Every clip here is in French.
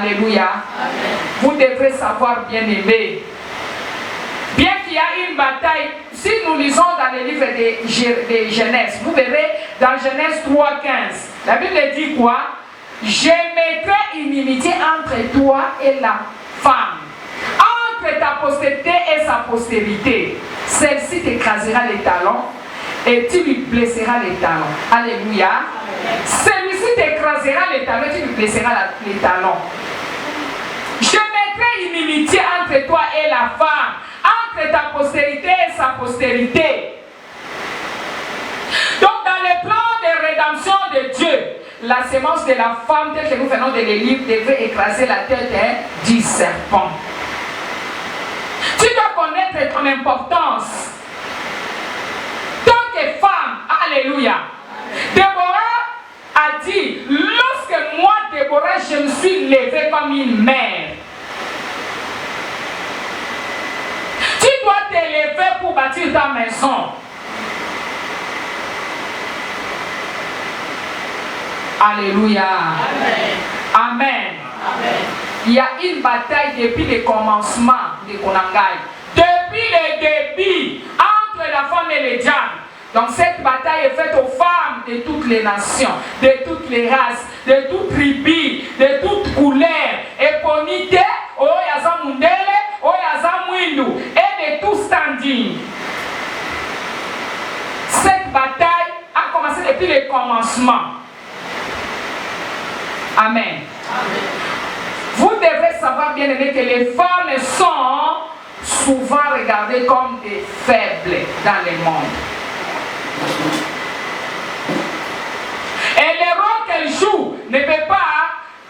Alléluia. Amen. Vous devrez savoir, bien aimé, bien qu'il y a une bataille, si nous lisons dans les livres de Genèse, vous verrez dans Genèse 3:15, la Bible dit quoi? Je mettrai une inimitié entre toi et la femme, entre ta postérité et sa postérité. Celle-ci t'écrasera les talons et tu lui blesseras les talons. Alléluia. Celui-ci t'écrasera les talons et tu lui blesseras les talons. Je mettrai une inimitié entre toi et la femme, entre ta postérité et sa postérité. Donc dans le plan de rédemption de Dieu, la sémence de la femme, telle que nous venons de les lire, devrait écraser la tête du serpent. Tu dois connaître ton importance. Tant que femme, alléluia. Déborah a dit, lorsque moi, Déborah, je me suis levée comme une mère. Tu dois te lever pour bâtir ta maison. Alléluia. Amen. Amen. Amen. Il y a une bataille depuis le commencement de Konangai. Depuis le début, entre la femme et le diable. Donc cette bataille est faite aux femmes de toutes les nations, de toutes les races, de toutes tribus, de toutes couleurs. Eponite, Oyaza Mundele, Oyaza Mwindu, et de tout standing. Cette bataille a commencé depuis le commencement. Amen. Amen. Vous devrez savoir, bien aimé, que les femmes sont souvent regardées comme des faibles dans le monde. Et le rôle qu'elle joue ne peut pas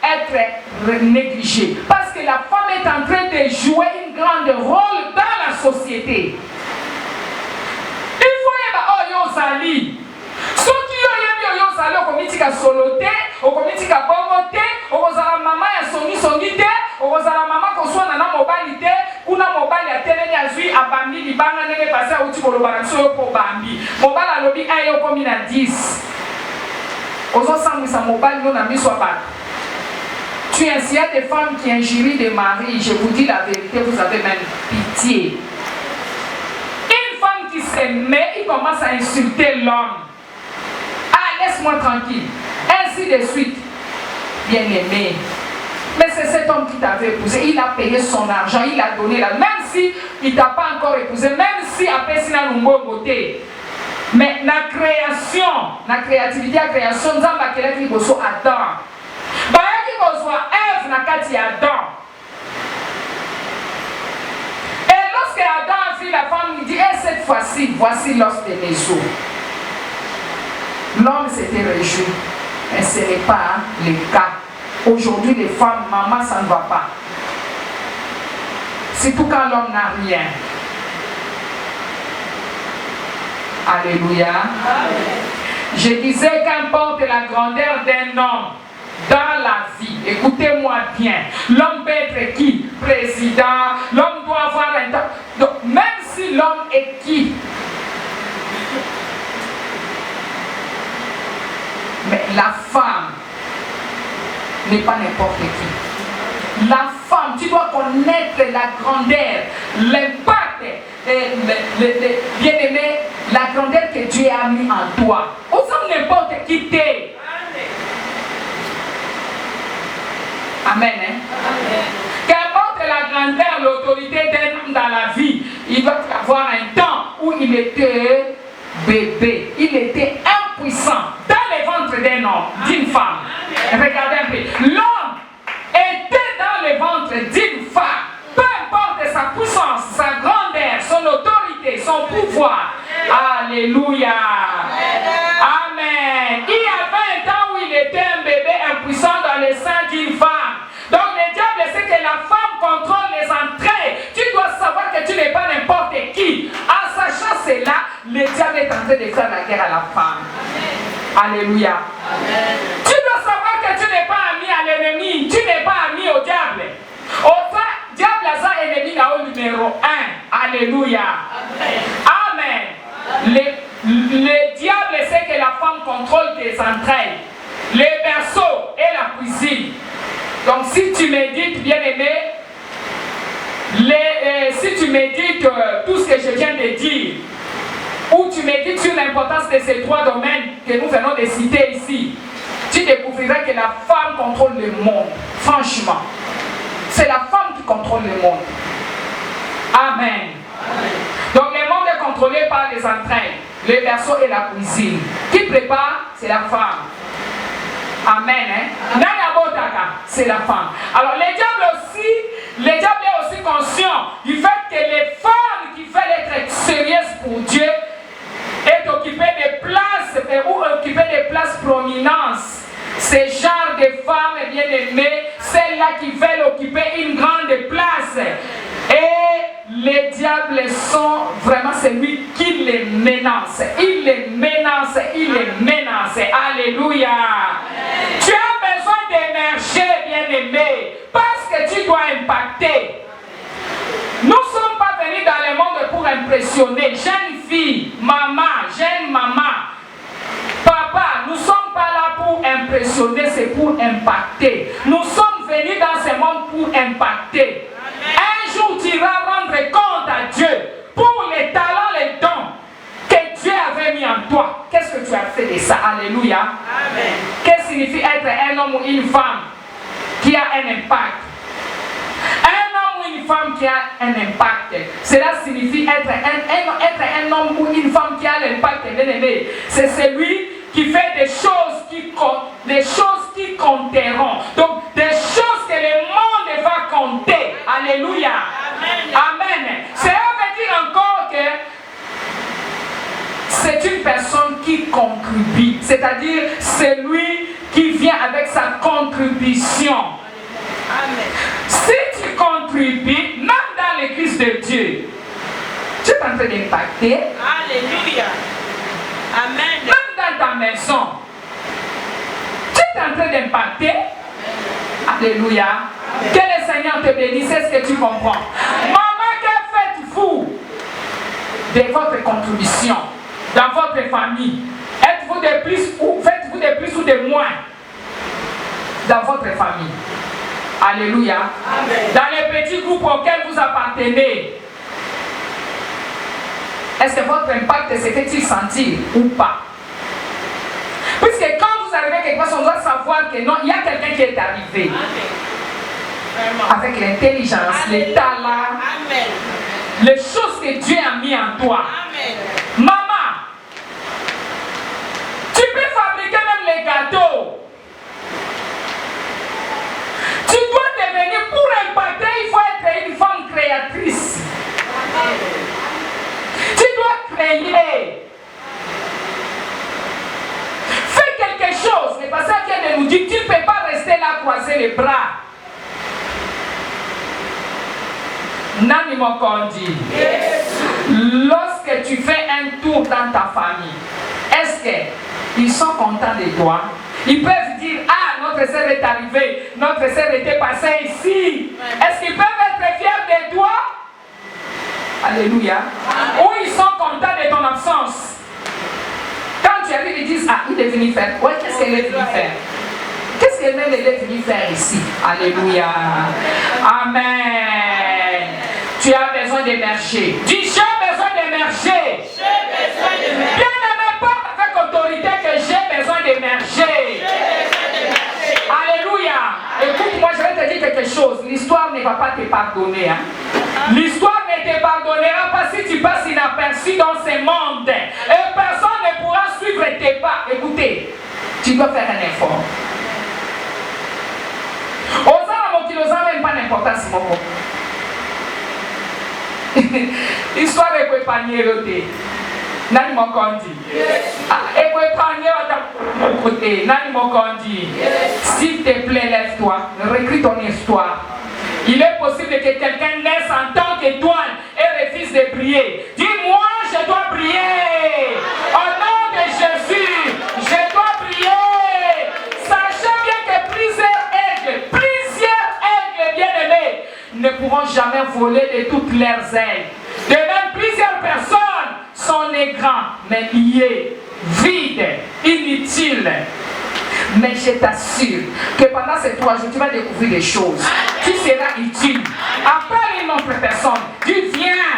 être négligé. Parce que la femme est en train de jouer un grand rôle dans la société. Il faut y avoir Oyozali. Ceux qui ont Oyozali, au comité soloté, au comité bongoté, au maman ya songi, au maman qu'on soit dans la mobilité, ou dans la mobilité, il y a Bambi, il y a des passés au type de l'opération pour Bambi. Mobile à l'objet, il y a comme 10. Aux ensemble, ça mobile, nous n'avons pas. Tu es s'il y a des femmes qui injurient des maris, je vous dis la vérité, vous avez même pitié. Une femme qui se met, il commence à insulter l'homme. Ah, laisse-moi tranquille. Ainsi de suite. Bien aimé. Mais c'est cet homme qui t'avait épousé. Il a payé son argent, il a donné là. Même si il ne t'a pas encore épousé, même si après il a un bon côté. Mais la création, la créativité, la création, nous avons qui bosso Adam. Bah qui bosso Ève na kati Adam. Et lorsque Adam a vu la femme, il dit, et cette fois-ci, voici l'os de mes os. L'homme s'était réjoui, mais ce n'est pas le cas. Aujourd'hui, les femmes, maman, ça ne va pas. Surtout quand l'homme n'a rien. Alléluia. Amen. Je disais qu'importe la grandeur d'un homme dans la vie, écoutez-moi bien, l'homme peut être qui? Président, l'homme doit avoir un temps. Donc, même si l'homme est qui? Mais la femme n'est pas n'importe qui. La femme, tu dois connaître la grandeur, l'impact, bien aimé, la grandeur que Dieu a mis en toi. Aux hommes n'importe qui t'est. Amen. Hein? Amen. Qu'importe la grandeur, l'autorité d'un homme dans la vie, il doit avoir un temps où il était bébé, il était impuissant dans le ventre d'un homme, d'une femme. Regardez un peu. L'homme était dans le ventre d'une femme. Peu importe sa puissance, sa grandeur, son autorité, son pouvoir. Alléluia. Amen. Il y avait un temps où il était un bébé impuissant dans le sein d'une femme. Donc le diable sait que la femme contrôle les entrées. Tu dois savoir que tu n'es pas n'importe qui. En sachant cela, le diable est en train de faire la guerre à la femme. Amen. Alléluia. Amen. Tu dois savoir que tu n'es pas ami à l'ennemi. Tu n'es pas ami au diable. Au fait, diable a ça ennemi numéro 1. Alléluia. Amen. Amen. Le diable sait que la femme contrôle tes entrailles, les berceaux et la cuisine. Donc si tu me médites tout ce que je viens de dire, ou tu médites sur l'importance de ces 3 domaines que nous venons de citer ici, tu découvriras que la femme contrôle le monde. Franchement, c'est la femme qui contrôle le monde. Amen. Donc le monde est contrôlé par les entrailles, le berceau et la cuisine. Qui prépare? C'est la femme. Amen. C'est la femme. Alors le diable est aussi conscient du fait que les femmes qui veulent être sérieuses pour Dieu est occupé des places ou occupé des places prominence. Ces genres de femmes bien aimées, celles-là qui veulent occuper une grande place. Et les diables sont vraiment celui qui les menace. Il les menace, il les menace. Alléluia. Amen. Tu as besoin d'émerger, bien aimé, parce que tu dois impacter. Nous ne sommes pas venus dans le monde pour impressionner. Jeune fille, maman, jeune maman, papa, nous ne sommes pas là pour impressionner, c'est pour impacter. Nous sommes venus dans ce monde pour impacter. Un jour, tu iras rendre compte à Dieu pour les talents, les dons que Dieu avait mis en toi. Qu'est-ce que tu as fait de ça? Alléluia. Amen. Qu'est-ce que signifie être un homme ou une femme qui a un impact? Une femme qui a un impact, cela signifie être un homme ou une femme qui a l'impact. C'est celui qui fait des choses qui compteront. Donc des choses que le monde va compter. Alléluia. Amen. Amen. Cela veut dire encore que c'est une personne qui contribue, c'est-à-dire celui qui vient avec sa contribution. Amen. Si tu contribues, même dans l'église de Dieu, tu es en train d'impacter. Alléluia. Amen. Même dans ta maison, tu es en train d'impacter. Alléluia. Amen. Que le Seigneur te bénisse, c'est ce que tu comprends. Amen. Maman, que faites-vous de votre contribution dans votre famille? Êtes-vous de plus ou faites-vous de plus ou de moins dans votre famille? Alléluia. Amen. Dans les petits groupes auxquels vous appartenez, est-ce que votre impact se fait-il sentir ou pas? Puisque quand vous arrivez quelque part, on doit savoir que non, il y a quelqu'un qui est arrivé. Amen. Avec l'intelligence, les talents, amen, les choses que Dieu a mis en toi. Amen. Maman, tu peux fabriquer même les gâteaux. Tu dois devenir, pour impacter, il faut être une femme créatrice. Amen. Tu dois créer. Fais quelque chose. Le passage vient de nous dire, tu ne peux pas rester là, croiser les bras. Nani Mokondi. Lorsque tu fais un tour dans ta famille, est-ce qu'ils sont contents de toi? Ils peuvent dire, ah, notre sœur est arrivée, notre sœur était passée ici. Est-ce qu'ils peuvent être fiers de toi? Alléluia. Ou ils sont contents de ton absence? Quand tu arrives, ils disent, ah, il est venu faire. Ouais, qu'est-ce qu'elle est venue faire? Qu'est-ce qu'elle est venue faire ici? Alléluia. Amen. Tu as besoin d'émerger. Dis, j'ai besoin d'émerger. Bien aimé, pas avec autorité que j'ai besoin d'émerger. Alléluia. Écoute-moi, je vais te dire quelque chose. L'histoire ne va pas te pardonner. Hein? L'histoire ne te pardonnera pas si tu passes inaperçu dans ce monde. Et personne ne pourra suivre tes pas. Écoutez, tu dois faire un effort. Osana Mokilosa même pas n'importe mon L'histoire est pour épargner le thé. Nani Mokondi. Et pour épargner mon côté. Nani Mokondi. S'il te plaît, lève-toi. Récris ton histoire. Il est possible que quelqu'un naisse en tant qu'étoile et refuse de prier. Dis-moi, je dois prier. Au nom de Jésus, je dois prier. Sachez bien que plusieurs aigles bien-aimés ne pourront jamais voler de toutes leurs ailes. De même, plusieurs personnes sont négrants, mais liées, vides, inutiles. Mais je t'assure que pendant ces 3 jours, tu vas découvrir des choses. Tu seras utile. Appelle une autre personne. Tu viens.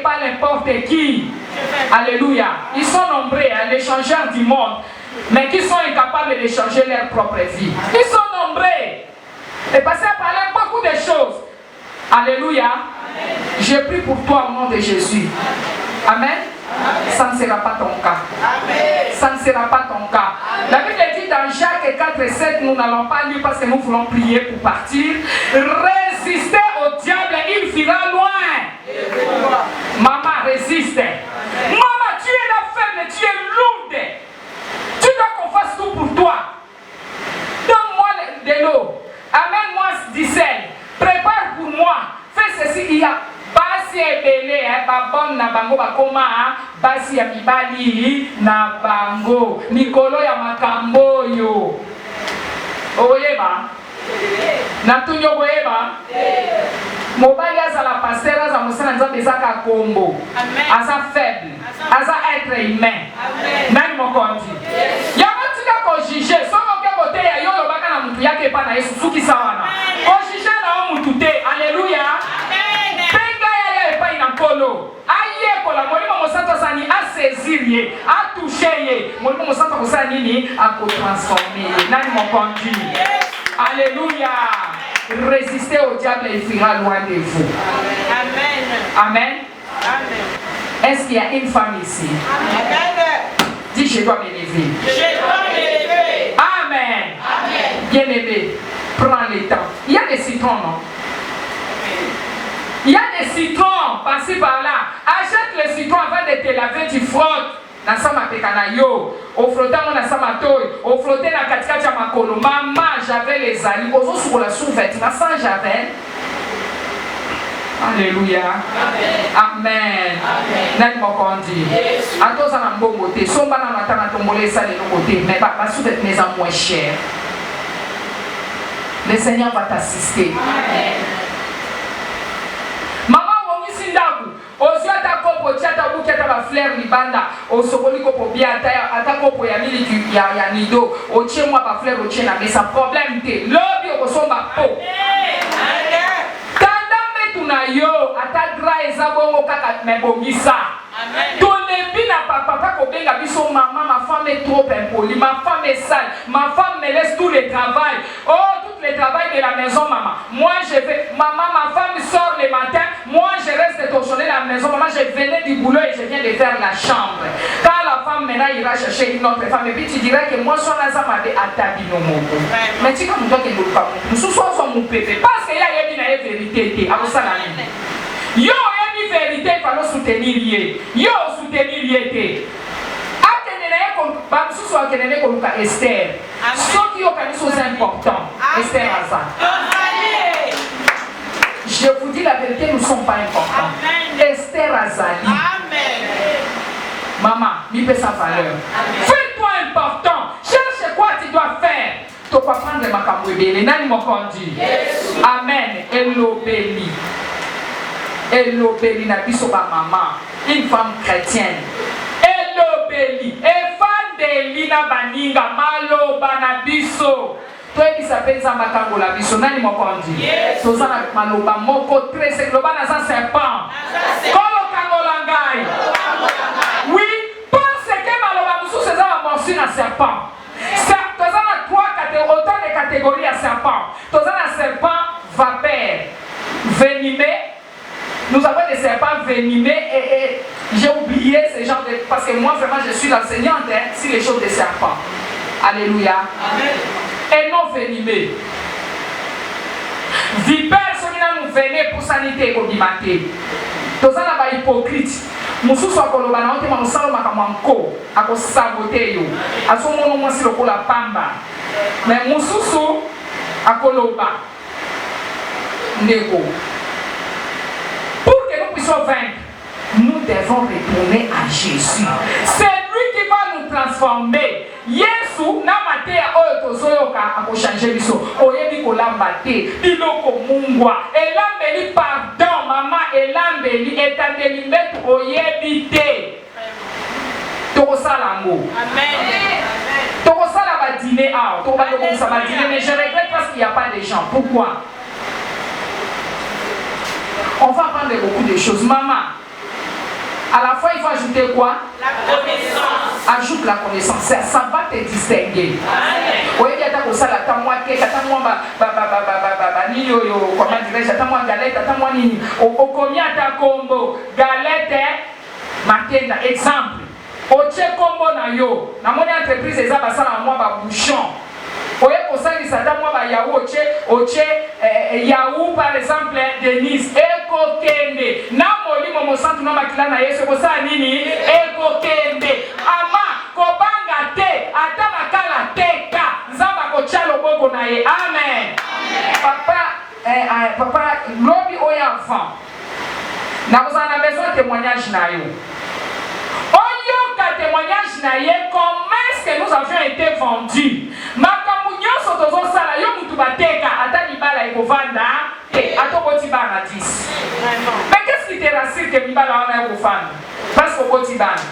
pas n'importe qui. Alléluia. Ils sont nombreux, hein, les changeurs du monde, mais qui sont incapables de changer leur propre vie. Ils sont nombreux. Et passer à parler beaucoup de choses. Alléluia. Je prie pour toi au nom de Jésus. Amen. Ça ne sera pas ton cas. Ça ne sera pas ton cas. La Bible dit dans Jacques 4:7, nous n'allons pas lire parce que nous voulons prier pour partir. Résistez au diable, il fuira loin. Maman, résiste. Maman, tu es la faible, tu es lourde. Tu dois qu'on fasse tout pour toi. Donne-moi de l'eau. Amène-moi du sel. Prépare pour moi. Fais ceci. Il y a basi ebele, babon na bango bakoma, basi ya mibali na bango. Nikolo ya makambo yo. Oyeba? Natunyo oyeba? Mobali azala pasteur aza mosala nzambe ezaka kombo. Aza faible. Aza être humain. Nani mokonzi? Yango tika ko juger. Soko ke kote ya yo lobaka na mutu yake pa na Yesu suki sawana. Ko juger na o mutu te. Alléluia. Aïe, pour la molimo mosanto sani a saisir ye, a toucher ye, molimo mosanto kosala nini a ko transformer. Nani mon conduit. Alléluia. Résistez au diable et il fuira loin de vous. Amen. Amen. Amen. Est-ce qu'il y a une femme ici? Amen. Dis je dois m'élever. Je dois m'élever. Amen. Amen. Bien aimé, prends le temps. Il y a des citrons, non? Il y a des citrons par-ci par-là. Achète les citrons avant de te laver, tu frottes. Nasama pekanayo, au frottant mon nasama toy, au frotter la katika makolo. Maman, j'avais les alis. Aux autres sur la sous-vêtement, sans j'avais. Alléluia. Amen. Nani mokondi. Atoza na mbongo te. Somba na matana tombole ça de nos côtés. Mais pas sous-vêtements mes moins cher. Le Seigneur va t'assister. Maman, on ici d'aku. Osi ata kopo tiata buki ata ba fleur libanda. Osokoli kopo bia ata kopo ya miliki ya nido. Oche mwa ba fleur oche na mesa problème te. Lobi okosomba po. Na yo ata gra ezabongo kaka mebongisa. Tonebi na papa kobenga biso maman, ma femme est trop impolie, ma femme est sale, ma femme me laisse tout le travail. Oh, tout le travail de la maison, maman. Moi je vais, maman, ma femme sort le matin, moi je reste torchonner la maison, maman je venais du boulot et je viens de faire la chambre. Quand la femme maintenant ira chercher une autre femme et puis tu dirais que moi je suis en Azamade à Tabino Moko. Mais tu comme toi qui ne veux pas, nous sommes mon bébé parce qu'il y a une vérité à vous. Yo une vérité il faut soutenir lié. Yo soutenir lié. Atenene comme bamsu so atenene comme Esther. Ce qui est chose important. Esther Asa. Je vous dis la vérité, nous ne sommes pas importants. Esther Azali. Amen. Maman, il peut sa valeur. Fais-toi important. Cherche quoi tu dois faire. Tu dois prendre ma camouébélé. Nani mon conduit. Amen. Elobéli. Elobéli na biso ba maman. Une femme chrétienne. Elobéli. Evandelina baninga malo banabiso. Toi qui s'appelle Zamakango la biso. Nani mon conduit. Tozana maloba moko très loba na sa serpent. Kolo kangolangai. Oui, pense que maloba musu c'est ça morsi na serpent. Tozana autant de catégories à serpent. Tozana serpent vapeur, venimé. Nous avons des serpents venimés et j'ai oublié ce genre de... Parce que moi vraiment je suis l'enseignante hein, sur les choses des serpents. Alléluia. Amen. Et non venimés. Vipère, ceux qui nous venaient pour sanité et pour dimater. Tozana ba hypocrite. Mususu akoloba na ote manusalo makamwanko akosabote yo. Asomono mwasi lokola pamba. Mais mususu akoloba ndeko. Pour que nous puissions vaincre, nous devons retourner à Jésus. C'est lui qui va nous transformer. Yesu na matea oyo tozoyoka akoshange biso. Oyebi kolamba te, biloko mungwa. Elambeli pardon mama, elambeli etandeli metu oyebi te. Tokosala ngo. Amen. Tokosala ba dîner ah, tokosala ba dîner mais je regrette parce qu'il n'y a pas de gens. Pourquoi? On va apprendre beaucoup de choses. Maman, À la fois, il faut ajouter quoi? La connaissance. Ajoute la connaissance. Ça va te distinguer. Oui, il y a ta cosa, la tamwa cake, ta tamwa nini yo, comment dirais-je, ta tamwa galette, ta tamwa nini. Au combien ta combo galette, matenda. Exemple. Oche combo na yo. Na mon entreprise eza basala moi ba bouchon. Oye kosalisa ta moi ba yaou oche yaou par exemple Denise eko kende. Na molimo mo centre na makila na yeso kosala nini eko kende. Ama kobanga te ata makala teka. Nzamba kocha loboko na ye. Amen. Papa lobi oya enfant. Na vous en avez besoin de témoignage na yo. Témoignage naie comment est-ce que nous avions été vendus. Makamunyo sotozo sala yo mutu bateka ata libala ekovanda atokoti bana 10. Mais qu'est-ce qui te rassure que libala wana ekovanda? Parce que koti bana.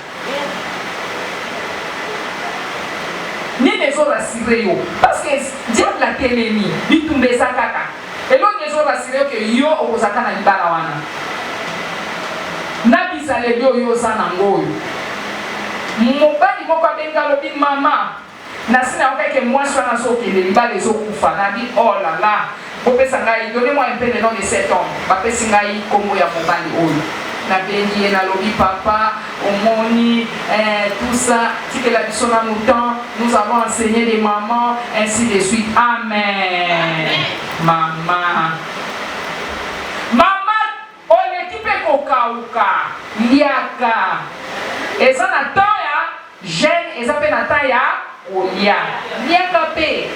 Ni les autres rassurés yo parce que diable la telemi bitumbe sakaka. Et l'autre les autres rassurés que yo okozaka na libala wana. Na bisale yo sana ngoyo. Mobali moko abenga lobi mama nasina okeke mwasi wana sokende libala ezokufa nabi oh là là bopesa ngai donnez-moi un peu le nom de cet homme bapesi ngai kombo ya mobali oyo nabengi ye nalobi papa omoni tout ça tikela biso na mouton nous avons enseigné des mamans ainsi de suite amen mama oleki mpe kokauka liaka eza na temps ya jeune eza mpe na temps ya kolia liaka mpe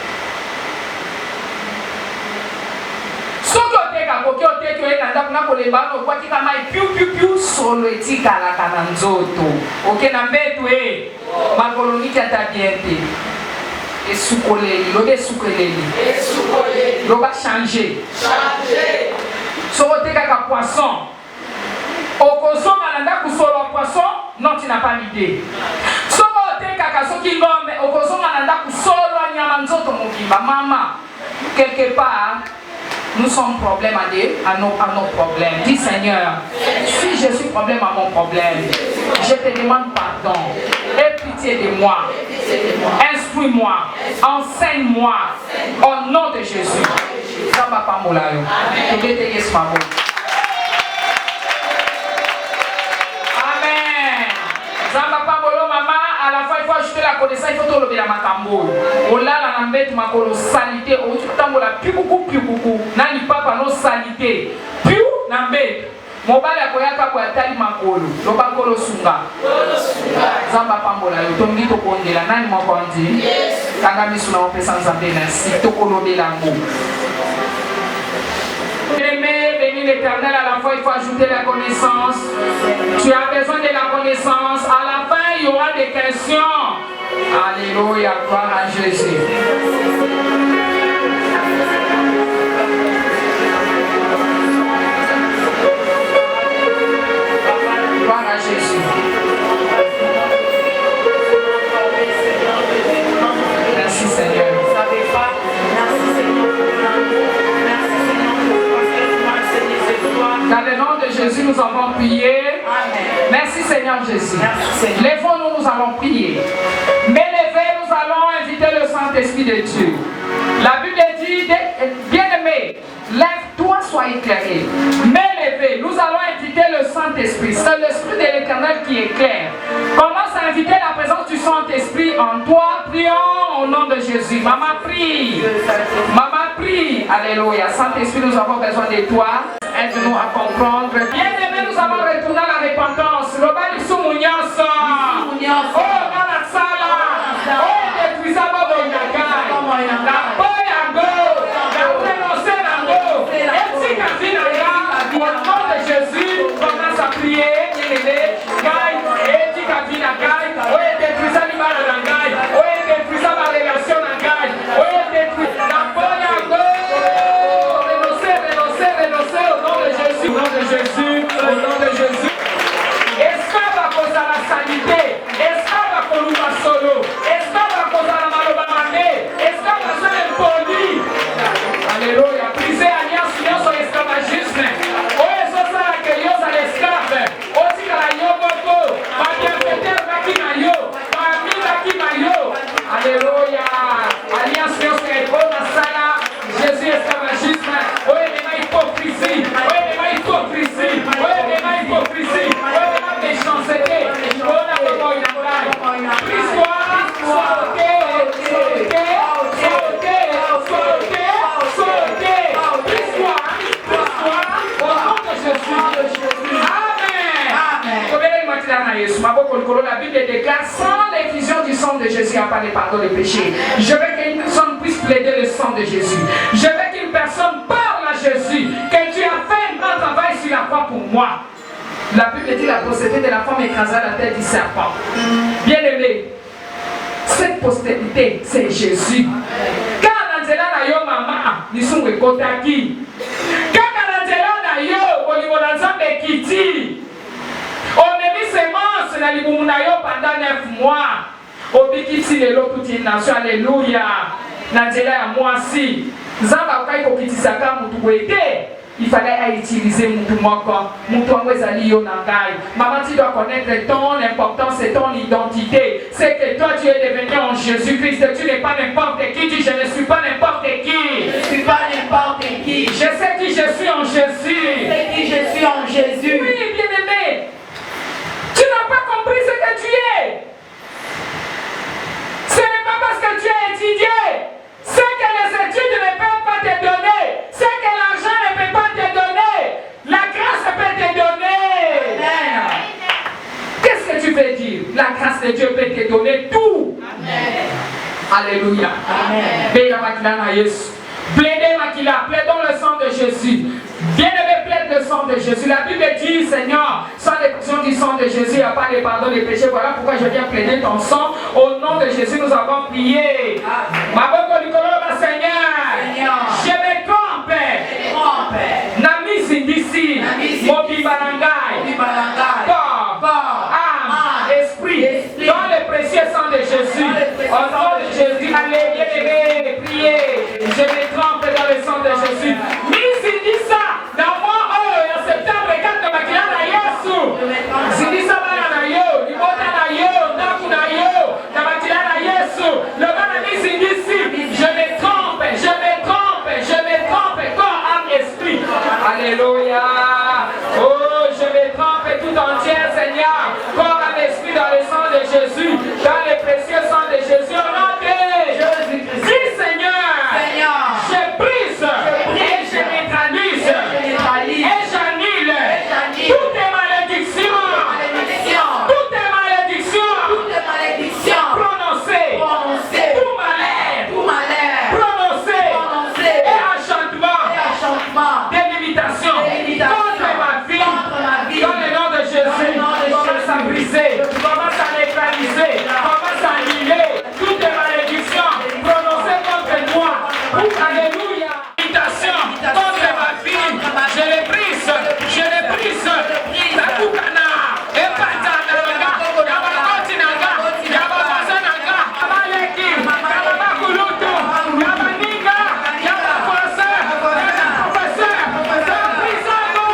soki oteka koki oteki oye na ndako na kolemba wana okwatika mai piu solo etikalaka na nzoto oke na mbetu makoloniki ata bien te esukoleli lobi esukoleli loba changer soki otekaka poisson okozonga na ndako solo poisson non tu n'as pas l'idée soki otekaka soki ngombe okozonga na ndako solo nyama nzoto mobimba mama quelque part nous sommes problème à nos problèmes. Dis Seigneur, si je suis problème à mon problème, je te demande pardon. Aie pitié de moi. Instruis-moi. Enseigne-moi. Au nom de Jésus. Amen. Zamba Pabolo mama, à la fois il faut ajouter la connaissance, il faut tout lever la matambo. Olala na mbet makolo salité, o tutambola plus beaucoup. Nani papa no salité. Plus na mbet. Mobile akoyaka kwa tali makolo. Loba kolo sunga. Zamba Pambola yo tongi to kondela nani mokondi. Kanga misu na opesa nzambe na si to kolobela ngo. Béni l'Éternel, à la fois il faut ajouter la connaissance. Tu as besoin de la connaissance. À la fin, il y aura des questions. Alléluia, gloire à Jésus. Gloire à Jésus. Merci Seigneur. Dans le nom de Jésus, nous avons prié. Amen. Merci Seigneur Jésus. Lèvons-nous, nous allons prier. Mais levez, nous allons inviter le Saint-Esprit de Dieu. La Bible dit, bien-aimé, lève-toi, sois éclairé. Mais levez, nous allons inviter le Saint-Esprit. C'est l'Esprit de l'Éternel qui éclaire. Commence à inviter la présence du Saint-Esprit en toi. Prions au nom de Jésus. Maman prie. Maman prie. Alléluia. Saint-Esprit, nous avons besoin de toi. Aide-nous à comprendre. Bien-aimé, nous allons retourner à la repentance. Le bal est sous mon yas. Oh, dans la salle. Oh, détruisez ma bonne gagne. La boy à go. La prénoncée à go. Et si Kavin a au nom de Jésus, commence à prier. Gagne. Et si Kavin a gagne. Oh, détruisez l'image à gagne. Oh, détruisez ma relation à gagne. Oh, détruisez la boy à go. Renoncer au nom de Jésus. Au nom de Jésus. Jésus esclavagisme, hypocrisie, hypocrisie, hypocrisie, méchanceté, la Bible déclare sans l'effusion du sang de Jésus, il n'y a pas de pardon des péchés. Je veux qu'une personne puisse plaider le sang de Jésus. Je veux qu'une personne parle à Jésus, que tu as fait un grand travail sur la croix pour moi. La Bible dit la postérité de la femme écrasa la tête du serpent. Bien aimé, cette postérité, c'est Jésus. Quand Angela na yo mama, nous sommes rekotaki. Quand Angela na yo, olivolanza bekiti. On a mis semence na libumuna yo pendant 9 mois. Obikiti lelo toute une nation, alléluia. Angela ya mwasi. Zamba ukai kokitisaka mutu wete. Il fallait utiliser mutu moko. Mutu amwezali yo nangai. Maman, tu dois connaître ton importance et ton identité. C'est que toi tu es devenu en Jésus-Christ. Tu n'es pas n'importe qui. Tu dis je ne suis pas n'importe qui. Je ne suis pas n'importe qui. Je sais qui je suis en Jésus. Je sais qui je suis en Jésus. Oui, bien aimé. Tu n'as pas compris ce que tu es. Ce n'est pas parce que tu as étudié. Ce que les études ne peuvent pas te donner. Ce que l'argent ne peut pas te donner. La grâce peut te donner. Amen. Qu'est-ce que tu veux dire? La grâce de Dieu peut te donner tout. Amen. Alléluia. Amen. Plaidez Makila, plaidons le sang de Jésus. Bien-aimé, plaide le sang de Jésus. La Bible dit, Seigneur, sans l'effusion du sang de Jésus, il n'y a pas de pardon des péchés. Voilà pourquoi je viens plaider ton sang. Au nom de Jésus, nous avons prié. Ma bonne Nicolas, Seigneur, je me trompe. Nami Sindisi, Mobi Barangai, corps, âme, esprit, dans le précieux sang de Jésus. Au nom de Jésus, allez, bien-aimé, priez. Je me trompe dans le sang de Jésus. Dit ça dans moi en septembre 4 de Makila na Yesu. Si dit ça na yo, libota na yo, ndaku na yo, na Makila na Yesu. Le banani si dit si, je me trompe, corps, âme, esprit. Alléluia. Oh, je me trompe tout entière, Seigneur. Corps, âme, esprit dans le sang de Jésus, dans le précieux sang de Jésus. Au nom de Jésus. Dis Seigneur, je brise et je neutralise. Et j'annule toutes les malédictions, prononcées, tout malheur, prononcé, et enchantement, délimitation, contre ma vie, dans le nom de Jésus, commence à briser, commence à neutraliser, commence à annuler toutes les malédictions prononcées contre moi. Alléluia. Contre ma vie, je les brise, Takukana, Epatanaga, Yabakotinanga, Yababazanaga, Amaleki, Yabakulutu, Yabaninga, Yabaprofesseur, Zabrisano,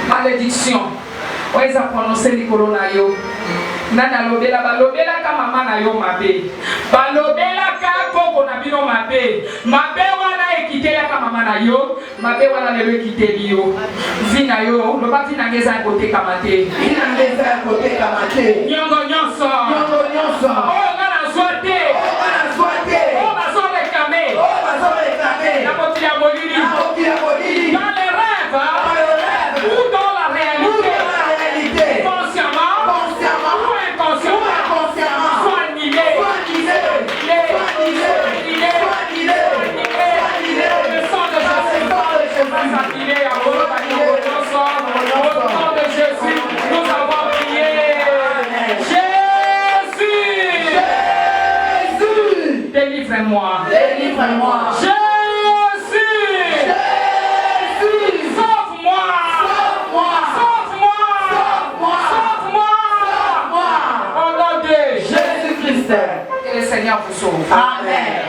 malédiction. Ouais, ça prononcé Nicolo na yo. Nana lobela balobela ka mama na yo mabe. Balobela ka koko na bino mabe. Mabe wana ekite ya ka mama na yo. Mabe wana lelo ekite yo. Vina yo, loba vina ngeza kote kamate. Vina ngeza kote kamate. Nyongo nyonso. Oh, ngana zote. Oh, bazo rekame. Na poti ya bolili. Dans les rêves. Ou dans la réalité. Consciemment. Ou inconsciemment. Soit annulé. Le sang de Jésus. Annulé à vos au nom de Jésus, nous avons prié. Jésus. Délivre-moi. Jésus. Sauve-moi. Au nom de Jésus. Que le Seigneur vous sauve. Amen.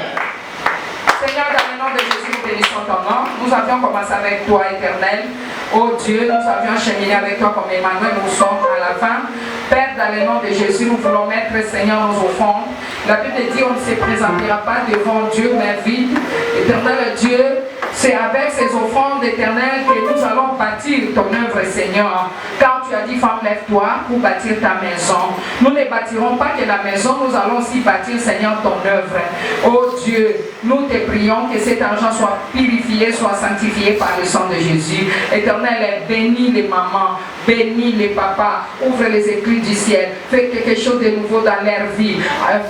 Seigneur, dans le nom de Jésus, nous bénissons ton nom. Nous avions commencé avec toi, Éternel. Oh Dieu, nous avions cheminé avec toi comme Emmanuel. Nous sommes à la fin. Père, dans le nom de Jésus, nous voulons mettre, Seigneur, nos offrandes. La Bible dit, on ne se présentera pas devant Dieu, mais vide. Éternel Dieu, c'est avec ces offrandes éternelles que nous allons bâtir ton œuvre, Seigneur. Car tu as dit, femme, lève-toi pour bâtir ta maison. Nous ne bâtirons pas que la maison, nous allons aussi bâtir, Seigneur, ton œuvre. Oh Dieu, nous te prions que cet argent soit purifié, soit sanctifié par le sang de Jésus. Éternel, bénis les mamans, bénis les papas, ouvre les écrits du ciel, fais quelque chose de nouveau dans leur vie,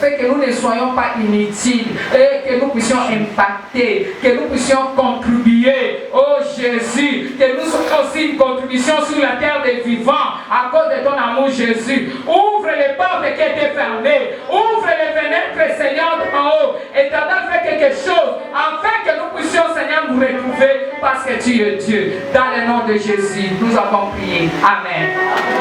fais que nous ne soyons pas inutiles et que nous puissions impacter, que nous puissions contribuer. Oh Jésus, que nous soyons aussi une contribution sur la terre des vivants à cause de ton amour, Jésus. Ouvre les portes qui étaient fermées, ouvre les fenêtres, Seigneur, en haut. Éternel, fais quelque chose afin que nous puissions, Seigneur, nous retrouver parce que tu es Dieu. Dans le nom de Jésus, nous avons prié. Amen.